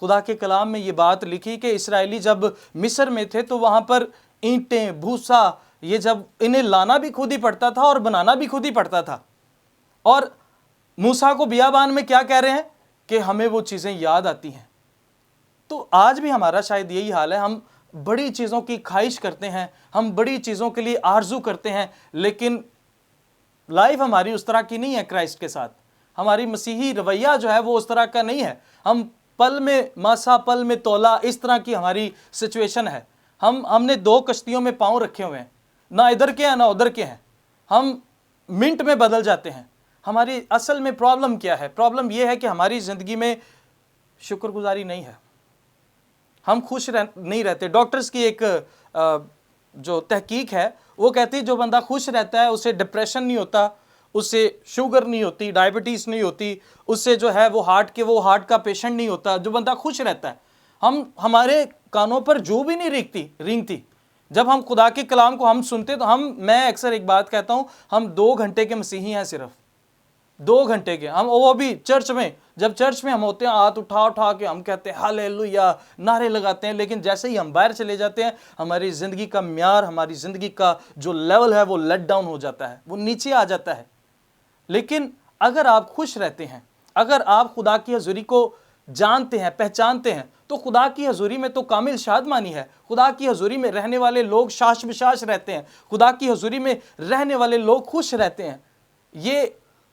خدا کے کلام میں یہ بات لکھی کہ اسرائیلی جب مصر میں تھے تو وہاں پر اینٹیں، بھوسا، یہ جب انہیں لانا بھی خود ہی پڑتا تھا اور بنانا بھی خود ہی پڑتا تھا، اور موسیٰ کو بیابان میں کیا کہہ رہے ہیں کہ ہمیں وہ چیزیں یاد آتی ہیں۔ تو آج بھی ہمارا شاید یہی حال ہے، ہم بڑی چیزوں کی خواہش کرتے ہیں، ہم بڑی چیزوں کے لیے آرزو کرتے ہیں، لیکن لائف ہماری اس طرح کی نہیں ہے کرائسٹ کے ساتھ۔ ہماری مسیحی رویہ جو ہے وہ اس طرح کا نہیں ہے۔ ہم پل میں ماسا پل میں تولا، اس طرح کی ہماری سچویشن ہے۔ ہم نے دو کشتیوں میں پاؤں رکھے ہوئے ہیں، نہ ادھر کے ہیں نہ ادھر کے ہیں، ہم منٹ میں بدل جاتے ہیں۔ ہماری اصل میں پرابلم کیا ہے؟ پرابلم یہ ہے کہ ہماری زندگی میں شکر گزاری نہیں ہے، ہم خوش نہیں رہتے۔ ڈاکٹرز کی ایک جو تحقیق ہے وہ کہتی ہے جو بندہ خوش رہتا ہے اسے ڈپریشن نہیں ہوتا، اسے شوگر نہیں ہوتی، ڈائبٹیز نہیں ہوتی، اس سے جو ہے وہ ہارٹ کا پیشنٹ نہیں ہوتا، جو بندہ خوش رہتا ہے۔ ہمارے کانوں پر جو بھی نہیں رینگتی جب ہم خدا کے کلام کو ہم سنتے تو میں اکثر ایک بات کہتا ہوں، ہم 2 گھنٹے کے مسیحی ہیں، صرف 2 گھنٹے کے۔ ہم وہ بھی چرچ میں، جب چرچ میں ہم ہوتے ہیں ہاتھ اٹھا کے ہم کہتے ہیں ہاللیلویا، نعرے لگاتے ہیں، لیکن جیسے ہی ہم باہر چلے جاتے ہیں ہماری زندگی کا معیار، ہماری زندگی کا جو لیول ہے وہ لیٹ ڈاؤن ہو جاتا ہے، وہ نیچے آ جاتا ہے۔ لیکن اگر آپ خوش رہتے ہیں، اگر آپ خدا کی حضوری کو جانتے ہیں، پہچانتے ہیں، تو خدا کی حضوری میں تو کامل شادمانی ہے۔ خدا کی حضوری میں رہنے والے لوگ شاش بشاش رہتے ہیں، خدا کی حضوری میں رہنے والے لوگ خوش رہتے ہیں۔ یہ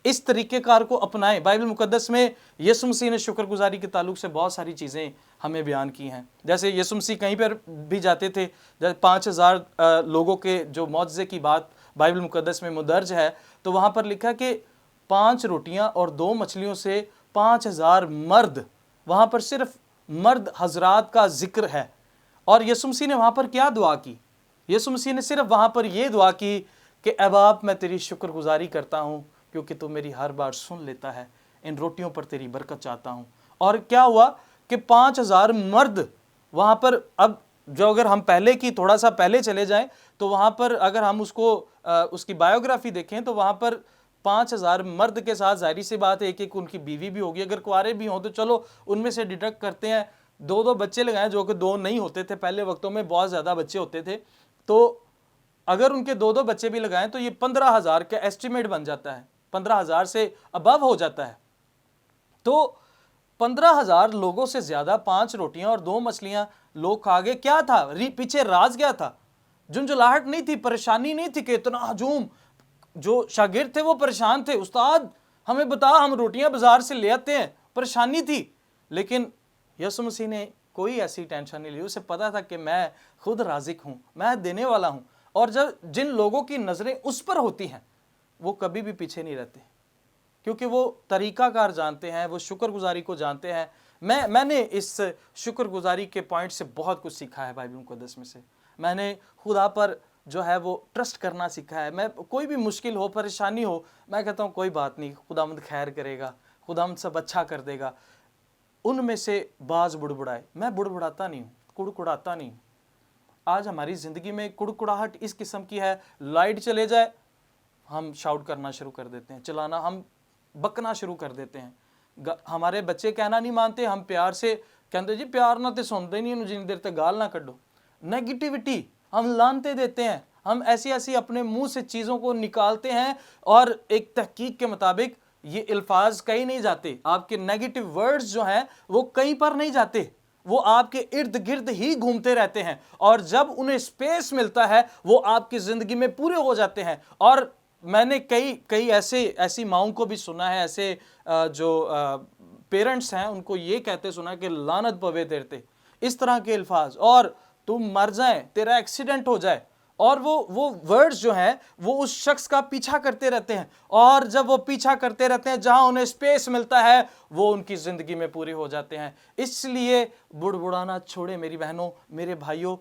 اس طریقہ کار کو اپنائیں۔ بائبل مقدس میں یسوع مسیح نے شکر گزاری کے تعلق سے بہت ساری چیزیں ہمیں بیان کی ہیں۔ جیسے یسوع مسیح کہیں پر بھی جاتے تھے، جیسے 5000 لوگوں کے جو معجزے کی بات بائبل مقدس میں مندرج ہے، تو وہاں پر لکھا کہ 5 روٹیاں اور 2 مچھلیوں سے 5000 مرد، وہاں پر صرف مرد حضرات کا ذکر ہے۔ اور یسوع مسیح نے وہاں پر کیا دعا کی؟ یسوع مسیح نے صرف وہاں پر یہ دعا کی کہ اے باپ، میں تیری شکر گزاری کرتا ہوں کیونکہ تو میری ہر بات سن لیتا ہے، ان روٹیوں پر تیری برکت چاہتا ہوں۔ اور کیا ہوا کہ 5000 مرد وہاں پر، اب جو اگر ہم پہلے کی تھوڑا سا پہلے چلے جائیں تو وہاں پر اگر ہم اس کی بایوگرافی دیکھیں تو وہاں پر 5000 مرد کے ساتھ ظاہری سی بات ہے ایک ان کی بیوی بھی ہوگی، اگر کوارے بھی ہوں تو چلو ان میں سے ڈیڈکٹ کرتے ہیں 2 بچے لگائیں، جو کہ 2 نہیں ہوتے تھے، پہلے وقتوں میں بہت زیادہ بچے ہوتے تھے، تو اگر ان کے 2 بچے بھی لگائیں تو یہ 15000 کا ایسٹیمیٹ بن جاتا ہے، 15000 سے ابو ہو جاتا ہے۔ تو 15000 لوگوں سے زیادہ 5 روٹیاں اور 2 مچھلیاں لوگ کھا گئے۔ کیا تھا پیچھے؟ راز کیا تھا؟ جھنجھلاہٹ نہیں تھی، پریشانی نہیں تھی کہ اتنا ہجوم۔ جو شاگرد تھے وہ پریشان تھے، استاد ہمیں بتا، ہم روٹیاں بازار سے لے آتے ہیں، پریشانی تھی۔ لیکن یسوع مسیح نے کوئی ایسی ٹینشن نہیں لی، اسے پتا تھا کہ میں خود رازق ہوں، میں دینے والا ہوں۔ اور جن لوگوں کی نظریں اس پر ہوتی ہیں وہ کبھی بھی پیچھے نہیں رہتے، کیونکہ وہ طریقہ کار جانتے ہیں، وہ شکر گزاری کو جانتے ہیں۔ میں نے اس شکر گزاری کے پوائنٹ سے بہت کچھ سیکھا ہے بائبل مقدس میں سے۔ میں نے خدا پر جو ہے وہ ٹرسٹ کرنا سیکھا ہے۔ میں کوئی بھی مشکل ہو، پریشانی ہو، میں کہتا ہوں کوئی بات نہیں، خداوند خیر کرے گا، خداوند سب اچھا کر دے گا۔ ان میں سے بعض بڑبڑائے، میں بڑبڑاتا نہیں ہوں، کڑکڑاتا نہیں ہوں۔ آج ہماری زندگی میں کڑکڑاہٹ اس قسم کی ہے، لائٹ چلے جائے ہم شاؤٹ کرنا شروع کر دیتے ہیں، چلانا، ہم بکنا شروع کر دیتے ہیں۔ ہمارے بچے کہنا نہیں مانتے، ہم پیار سے کہتے جی پیار نہ تے سنتے نہیں، جن دیر تک گال نہ کڈو۔ نیگیٹیوٹی ہم لانتے دیتے ہیں، ہم ایسی اپنے منہ سے چیزوں کو نکالتے ہیں، اور ایک تحقیق کے مطابق یہ الفاظ کہیں نہیں جاتے، آپ کے نیگیٹو ورڈز جو ہیں وہ کہیں پر نہیں جاتے، وہ آپ کے ارد گرد ہی گھومتے رہتے ہیں، اور جب انہیں سپیس ملتا ہے وہ آپ کی زندگی میں پورے ہو جاتے ہیں۔ اور میں نے کئی ایسی ماؤں کو بھی سنا ہے، ایسے جو پیرنٹس ہیں ان کو یہ کہتے سنا کہ لعنت پوے تیرتے، اس طرح کے الفاظ، اور تم مر جائیں، تیرا ایکسیڈنٹ ہو جائے، اور وہ ورڈز جو ہیں وہ اس شخص کا پیچھا کرتے رہتے ہیں، اور جب وہ پیچھا کرتے رہتے ہیں جہاں انہیں سپیس ملتا ہے وہ ان کی زندگی میں پورے ہو جاتے ہیں۔ اس لیے بڑبڑانا چھوڑیں میری بہنوں، میرے بھائیوں،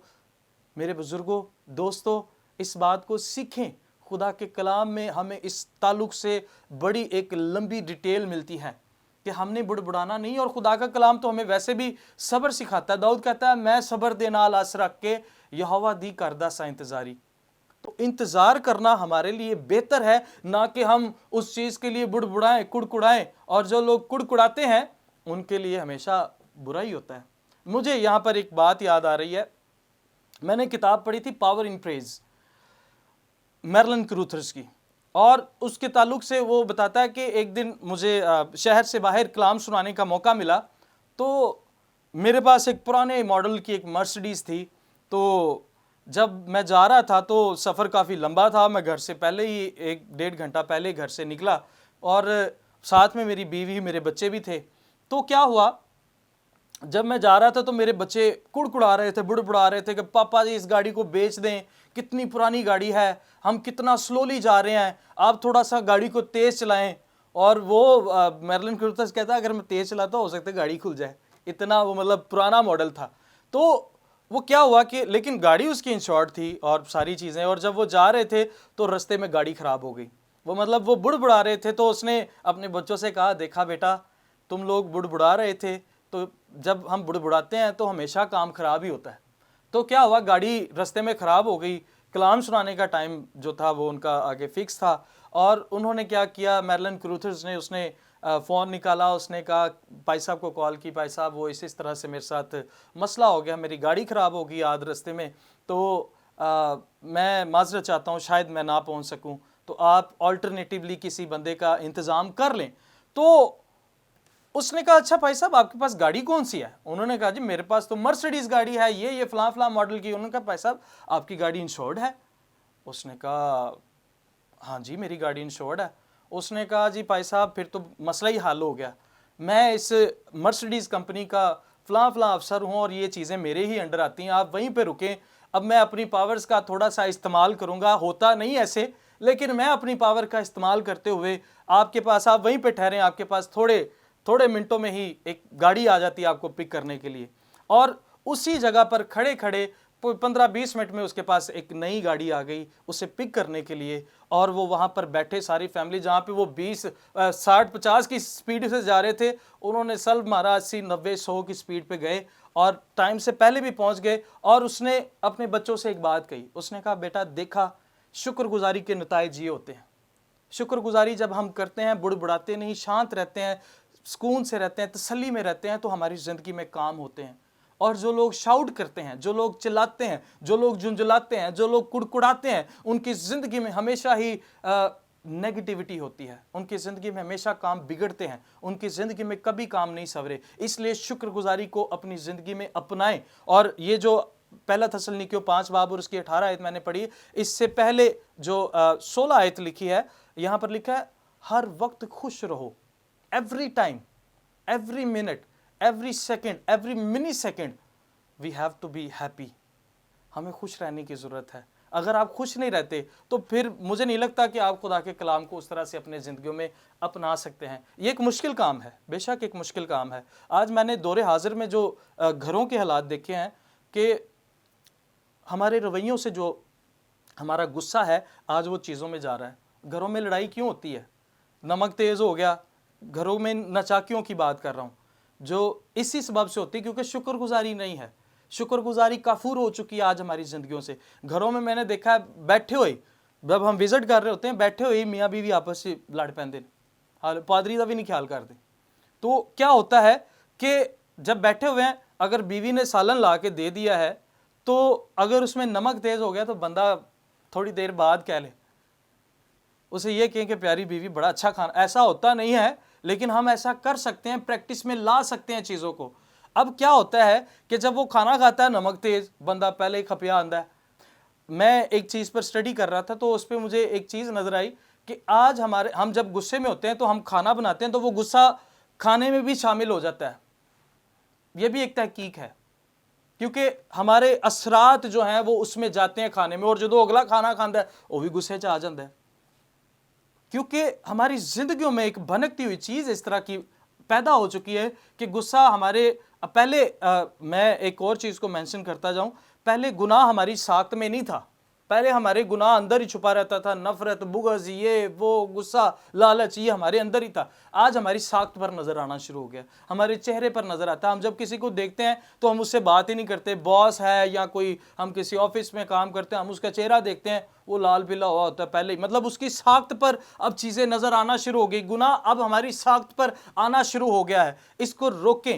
میرے بزرگوں، دوستوں، اس بات کو سیکھیں۔ خدا کے کلام میں ہمیں اس تعلق سے بڑی ایک لمبی ڈیٹیل ملتی ہے کہ ہم نے بڑبڑانا نہیں، اور خدا کا کلام تو ہمیں ویسے بھی صبر سکھاتا ہے۔ داؤد کہتا ہے میں صبر دے نال آس رکھ کے یہوہ دی کردہ سا انتظاری۔ تو انتظار کرنا ہمارے لیے بہتر ہے، نہ کہ ہم اس چیز کے لیے بڑبڑائیں، کڑکڑائیں۔ اور جو لوگ کڑکڑاتے ہیں ان کے لیے ہمیشہ برا ہی ہوتا ہے. مجھے یہاں پر ایک بات یاد آ رہی ہے, میں نے کتاب پڑھی تھی پاور ان پریز میرلن کروتھرز کی, اور اس کے تعلق سے وہ بتاتا ہے کہ ایک دن مجھے شہر سے باہر کلام سنانے کا موقع ملا, تو میرے پاس ایک پرانے ماڈل کی ایک مرسڈیز تھی. تو جب میں جا رہا تھا تو سفر کافی لمبا تھا, میں گھر سے پہلے ہی 1-1.5 گھنٹہ پہلے گھر سے نکلا, اور ساتھ میں میری بیوی میرے بچے بھی تھے. تو کیا ہوا, جب میں جا رہا تھا تو میرے بچے کڑکڑا رہے تھے, بڑبڑا رہے تھے کہ پاپا جی اس گاڑی کو بیچ دیں, کتنی پرانی گاڑی ہے, ہم کتنا سلولی جا رہے ہیں, آپ تھوڑا سا گاڑی کو تیز چلائیں. اور وہ میرلن کروتھرز کہتا ہے اگر میں تیز چلاتا ہو سکتا ہے گاڑی کھل جائے, اتنا وہ مطلب پرانا ماڈل تھا. تو وہ کیا ہوا کہ لیکن گاڑی اس کی انشورڈ تھی اور ساری چیزیں, اور جب وہ جا رہے تھے تو رستے میں گاڑی خراب ہو گئی. وہ مطلب وہ بڑبڑا رہے تھے, تو اس نے اپنے بچوں سے کہا دیکھا بیٹا تم لوگ بڑبڑا رہے تھے, تو جب ہم بڑبڑاتے ہیں تو ہمیشہ کام خراب ہی ہوتا ہے. تو کیا ہوا, گاڑی رستے میں خراب ہو گئی, کلام سنانے کا ٹائم جو تھا وہ ان کا آگے فکس تھا, اور انہوں نے کیا کیا, میرلن کروتھرز نے اس نے فون نکالا, اس نے کہا بھائی صاحب کو کال کی, بھائی صاحب وہ اس طرح سے میرے ساتھ مسئلہ ہو گیا, میری گاڑی خراب ہو گئی آدھ رستے میں, تو میں معذرت چاہتا ہوں شاید میں نہ پہنچ سکوں, تو آپ آلٹرنیٹیولی کسی بندے کا انتظام کر لیں. تو اس نے کہا اچھا بھائی صاحب آپ کے پاس گاڑی کون سی ہے؟ انہوں نے کہا جی میرے پاس تو مرسڈیز گاڑی ہے, یہ فلاں فلاں ماڈل کی. انہوں نے کہا بھائی صاحب آپ کی گاڑی انشورڈ ہے؟ اس نے کہا ہاں جی میری گاڑی انشورڈ ہے. اس نے کہا جی بھائی صاحب پھر تو مسئلہ ہی حل ہو گیا, میں اس مرسڈیز کمپنی کا فلاں فلاں افسر ہوں اور یہ چیزیں میرے ہی انڈر آتی ہیں, آپ وہیں پہ رکیں, اب میں اپنی پاورز کا تھوڑا سا استعمال کروں گا, ہوتا نہیں ایسے لیکن میں اپنی پاور کا استعمال کرتے ہوئے آپ کے پاس, آپ وہیں پہ ٹھہریں, آپ کے پاس تھوڑے منٹوں میں ہی ایک گاڑی آ جاتی ہے آپ کو پک کرنے کے لیے. اور اسی جگہ پر کھڑے کھڑے 15-20 منٹ میں اس کے پاس ایک نئی گاڑی آ گئی اسے پک کرنے کے لیے, اور وہ وہاں پر بیٹھے ساری فیملی, جہاں پہ وہ 60-50 کی سپیڈ سے جا رہے تھے, انہوں نے سلب مارا 80-90-100 کی سپیڈ پہ گئے اور ٹائم سے پہلے بھی پہنچ گئے. اور اس نے اپنے بچوں سے ایک بات کہی, اس نے کہا بیٹا دیکھا شکر گزاری کے نتائج یہ ہوتے ہیں, شکر گزاری جب ہم کرتے ہیں, بڑبڑاتے نہیں, شانت رہتے ہیں, سکون سے رہتے ہیں, تسلی میں رہتے ہیں, تو ہماری زندگی میں کام ہوتے ہیں. اور جو لوگ شاؤٹ کرتے ہیں, جو لوگ چلاتے ہیں, جو لوگ جھنجھلاتے ہیں, جو لوگ کڑکڑاتے ہیں, ان کی زندگی میں ہمیشہ ہی نیگیٹیوٹی ہوتی ہے, ان کی زندگی میں ہمیشہ کام بگڑتے ہیں, ان کی زندگی میں کبھی کام نہیں سنورے. اس لیے شکر گزاری کو اپنی زندگی میں اپنائیں. اور یہ جو پہلا تسلنیکیوں 5 باب اور اس کی 18 آیت میں نے پڑھی, اس سے پہلے جو 16 آیت لکھی ہے, یہاں پر لکھا ہے ہر وقت خوش رہو, every time, every minute, every second, every mini second we have to be happy. ہمیں خوش رہنے کی ضرورت ہے. اگر آپ خوش نہیں رہتے تو پھر مجھے نہیں لگتا کہ آپ خدا کے کلام کو اس طرح سے اپنے زندگیوں میں اپنا سکتے ہیں. یہ ایک مشکل کام ہے, بے شک ایک مشکل کام ہے. آج میں نے دور حاضر میں جو گھروں کے حالات دیکھے ہیں کہ ہمارے رویوں سے جو ہمارا غصہ ہے آج وہ چیزوں میں جا رہا ہے. گھروں میں لڑائی کیوں ہوتی ہے؟ نمک تیز ہو گیا, گھروں میں نچاکیوں کی بات کر رہا ہوں, جو اسی سبب سے ہوتی ہے کیونکہ شکر گزاری نہیں ہے. شکر گزاری کافور ہو چکی ہے آج ہماری زندگیوں سے. گھروں میں نے دیکھا ہے بیٹھے ہوئے, جب ہم وزٹ کر رہے ہوتے ہیں, بیٹھے ہوئے میاں بیوی آپس سے لڑ پیندے, پادری کا بھی نہیں خیال کرتے. تو کیا ہوتا ہے کہ جب بیٹھے ہوئے ہیں, اگر بیوی نے سالن لا کے دے دیا ہے تو اگر اس میں نمک تیز ہو گیا تو بندہ تھوڑی دیر بعد کہہ لے, اسے یہ کہیں کہ پیاری بیوی بڑا اچھا کھانا. ایسا ہوتا نہیں ہے لیکن ہم ایسا کر سکتے ہیں, پریکٹس میں لا سکتے ہیں چیزوں کو. اب کیا ہوتا ہے کہ جب وہ کھانا کھاتا ہے نمک تیز, بندہ پہلے ہی کھپیا آندا ہے. میں ایک چیز پر سٹڈی کر رہا تھا تو اس پہ مجھے ایک چیز نظر آئی کہ آج ہم جب غصے میں ہوتے ہیں تو ہم کھانا بناتے ہیں تو وہ غصہ کھانے میں بھی شامل ہو جاتا ہے. یہ بھی ایک تحقیق ہے, کیونکہ ہمارے اثرات جو ہیں وہ اس میں جاتے ہیں کھانے میں, اور جو اگلا کھانا کھاندا ہے وہ بھی غصے چ آ جاندا ہے. کیونکہ ہماری زندگیوں میں ایک بھنکتی ہوئی چیز اس طرح کی پیدا ہو چکی ہے کہ غصہ ہمارے پہلے میں ایک اور چیز کو مینشن کرتا جاؤں, پہلے گناہ ہماری ساخت میں نہیں تھا, پہلے ہمارے گناہ اندر ہی چھپا رہتا تھا, نفرت, بغض, یہ وہ, غصہ, لالچ, یہ ہمارے اندر ہی تھا. آج ہماری ساخت پر نظر آنا شروع ہو گیا, ہمارے چہرے پر نظر آتا ہے. ہم جب کسی کو دیکھتے ہیں تو ہم اس سے بات ہی نہیں کرتے, باس ہے یا کوئی, ہم کسی آفس میں کام کرتے ہیں, ہم اس کا چہرہ دیکھتے ہیں وہ لال پلا ہوا ہوتا ہے پہلے ہی, مطلب اس کی ساخت پر اب چیزیں نظر آنا شروع ہو گئی. گناہ اب ہماری ساخت پر آنا شروع ہو گیا ہے. اس کو روکیں,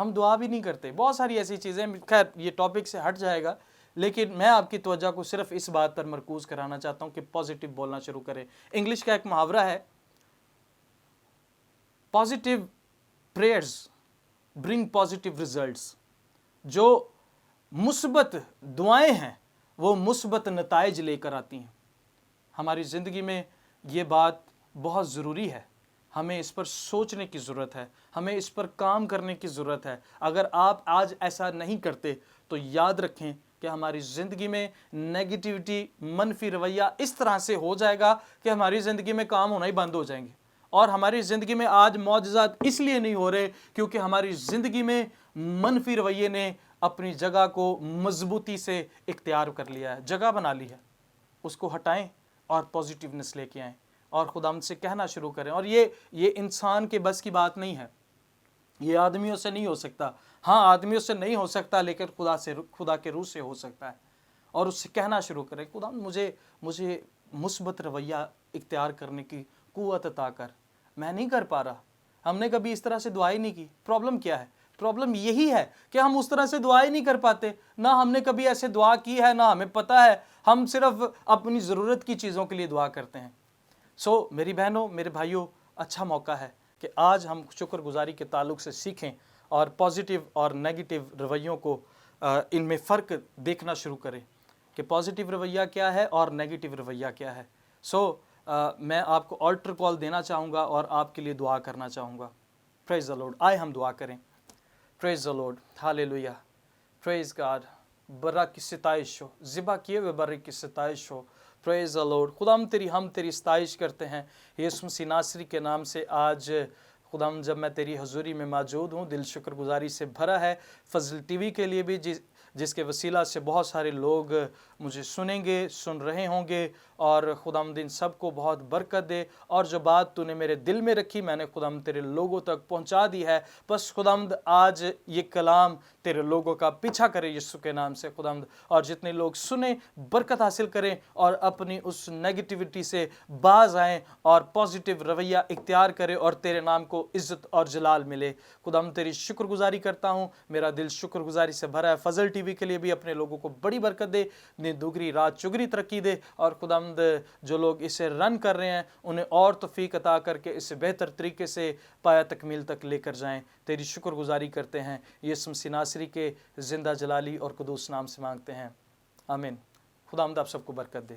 ہم دعا بھی نہیں کرتے. بہت ساری ایسی چیزیں، خیر یہ ٹاپک سے ہٹ جائے گا، لیکن میں آپ کی توجہ کو صرف اس بات پر مرکوز کرانا چاہتا ہوں کہ پازیٹیو بولنا شروع کریں. انگلش کا ایک محاورہ ہے، پازیٹیو پریئرز برنگ پازیٹیو ریزلٹس. جو مثبت دعائیں ہیں وہ مثبت نتائج لے کر آتی ہیں. ہماری زندگی میں یہ بات بہت ضروری ہے، ہمیں اس پر سوچنے کی ضرورت ہے، ہمیں اس پر کام کرنے کی ضرورت ہے. اگر آپ آج ایسا نہیں کرتے تو یاد رکھیں کہ ہماری زندگی میں نیگیٹیوٹی، منفی رویہ اس طرح سے ہو جائے گا کہ ہماری زندگی میں کام ہونا ہی بند ہو جائیں گے. اور ہماری زندگی میں آج معجزات اس لیے نہیں ہو رہے کیونکہ ہماری زندگی میں منفی رویے نے اپنی جگہ کو مضبوطی سے اختیار کر لیا ہے، جگہ بنا لی ہے. اس کو ہٹائیں اور پازیٹیونس لے کے آئیں اور خدا ہم سے کہنا شروع کریں. اور یہ انسان کے بس کی بات نہیں ہے، یہ آدمیوں سے نہیں ہو سکتا. ہاں آدمیوں سے نہیں ہو سکتا لیکن خدا کے روح سے ہو سکتا ہے. اور اس سے کہنا شروع کریں، خدا مجھے مثبت رویہ اختیار کرنے کی قوت عطا کر. میں نہیں کر پا رہا. ہم نے کبھی اس طرح سے دعا ہی نہیں کی. پرابلم کیا ہے؟ پرابلم یہی ہے کہ ہم اس طرح سے دعا ہی نہیں کر پاتے. نہ ہم نے کبھی ایسے دعا کی ہے، نہ ہمیں پتہ ہے. ہم صرف اپنی ضرورت کی چیزوں کے لیے دعا کرتے ہیں. میری بہنوں، میرے بھائیوں، اچھا موقع ہے کہ آج ہم شکر گزاری کے تعلق سے سیکھیں اور پازیٹیو اور نیگیٹیو رویوں کو ان میں فرق دیکھنا شروع کریں کہ پازیٹیو رویہ کیا ہے اور نیگیٹیو رویہ کیا ہے. میں آپ کو آلٹر کال دینا چاہوں گا اور آپ کے لیے دعا کرنا چاہوں گا. پریز دی لارڈ. آئے ہم دعا کریں. پریز دی لارڈ. ہاللیلویہ. پریز گاڈ. برا کی ستائش ہو، ذبح کیے ہوئے برے کی ستائش ہو. پریز دی لارڈ. خدا ہم تیری ستائش کرتے ہیں یسوع مسیح ناصری کے نام سے. آج خدا جب میں تیری حضوری میں موجود ہوں، دل شکر گزاری سے بھرا ہے. فضل ٹی وی کے لیے بھی جس کے وسیلہ سے بہت سارے لوگ مجھے سن رہے ہوں گے، اور خداوند ان سب کو بہت برکت دے. اور جو بات تو نے میرے دل میں رکھی میں نے خداوند تیرے لوگوں تک پہنچا دی ہے. بس خداوند آج یہ کلام تیرے لوگوں کا پیچھا کرے یسوع کے نام سے خداوند. اور جتنے لوگ سنیں برکت حاصل کریں اور اپنی اس نیگیٹیوٹی سے باز آئیں اور پازیٹیو رویہ اختیار کریں اور تیرے نام کو عزت اور جلال ملے. خداوند تیری شکر گزاری کرتا ہوں. میرا دل شکر گزاری سے بھرا ہے. فضل ٹی وی کے لیے بھی اپنے لوگوں کو بڑی برکت دے، دوگری رات چگری ترقی دے. اور خداوند جو لوگ اسے رن کر رہے ہیں انہیں اور توفیق عطا کر کے اسے بہتر طریقے سے پایا تکمیل تک لے کر جائیں. تیری شکر گزاری کرتے ہیں یسوع مسیح ناصری کے زندہ جلالی اور قدوس نام سے مانگتے ہیں، آمین. خداوند آپ سب کو برکت دے.